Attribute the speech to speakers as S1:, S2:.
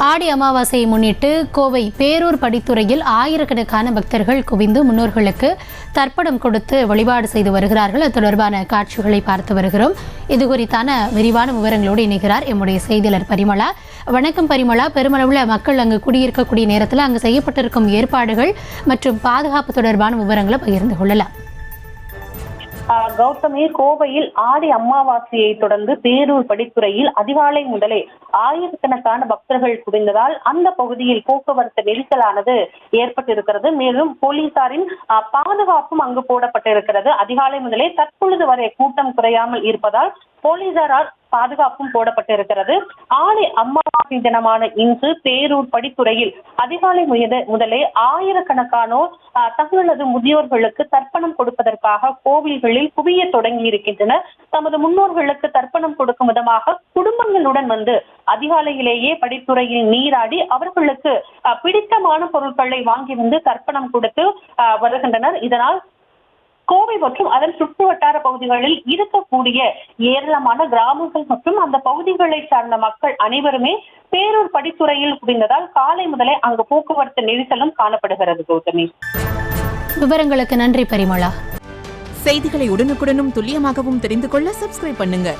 S1: ஆடி அமாவாசையை முன்னிட்டு கோவை பேரூர் படித்துறையில் ஆயிரக்கணக்கான பக்தர்கள் குவிந்து முன்னோர்களுக்கு தர்ப்பணம் கொடுத்து வழிபாடு செய்து வருகிறார்கள். அது தொடர்பான காட்சிகளை பார்த்து வருகிறோம். இது குறித்தான விரிவான விவரங்களோடு இணைகிறார் எம்முடைய செய்தியாளர் பரிமளா. வணக்கம் பரிமளா. பெருமளவில் மக்கள் அங்கு குடியிருக்கக்கூடிய நேரத்தில் அங்கு செய்யப்பட்டிருக்கும் ஏற்பாடுகள் மற்றும் பாதுகாப்பு தொடர்பான விவரங்களை பகிர்ந்து கொள்ளலாம்.
S2: கௌதமி, கோவையில் ஆடி அமாவாசையை தொடர்ந்து பேரூர் படித்துறையில் அதிகாலை முதலே ஆயிரக்கணக்கான பக்தர்கள் குவிந்ததால் அந்த பகுதியில் போக்குவரத்து நெரிசலானது ஏற்பட்டிருக்கிறது. மேலும் போலீசாரின் பாதுகாப்பும் அங்கு போடப்பட்டிருக்கிறது. அதிகாலை முதலே தற்பொழுது வரை கூட்டம் குறையாமல் இருப்பதால் போலீசாரால் பாதுகாப்பும் போடப்பட்டிருக்கிறது. ஆடி அமாவாசை தினமான இன்று பேரூர் படித்துறையில் அதிகாலை முதலே ஆயிரக்கணக்கானோர் தங்களது முதியோர்களுக்கு தர்ப்பணம் கொடுப்பதற்காக கோவில்களில் குவிய தொடங்கி இருக்கின்றனர். தமது முன்னோர்களுக்கு தர்ப்பணம் கொடுக்கும் விதமாக குடும்பங்களுடன் வந்து அதிகாலையிலேயே படித்துறையில் நீராடி அவர்களுக்கு பிடித்தமான பொருட்களை வாங்கி வந்து தர்ப்பணம் கொடுத்து வருகின்றனர். இதனால் கோவை மற்றும் அதன் சுற்று வட்டார பகுதிகளில் இருக்கக்கூடிய ஏராளமான கிராமங்கள் மற்றும் அந்த பகுதிகளை சார்ந்த மக்கள் அனைவருமே பேரூர் படித்துறையில் குவிந்ததால் காலை முதலே அங்கு போக்குவரத்து நெரிசலும் காணப்படுகிறது. கௌதமி,
S1: விவரங்களுக்கு நன்றி பரிமளா.
S3: செய்திகளை உடனுக்குடனும் துல்லியமாகவும் தெரிந்து கொள்ள சப்ஸ்கிரைப் பண்ணுங்க.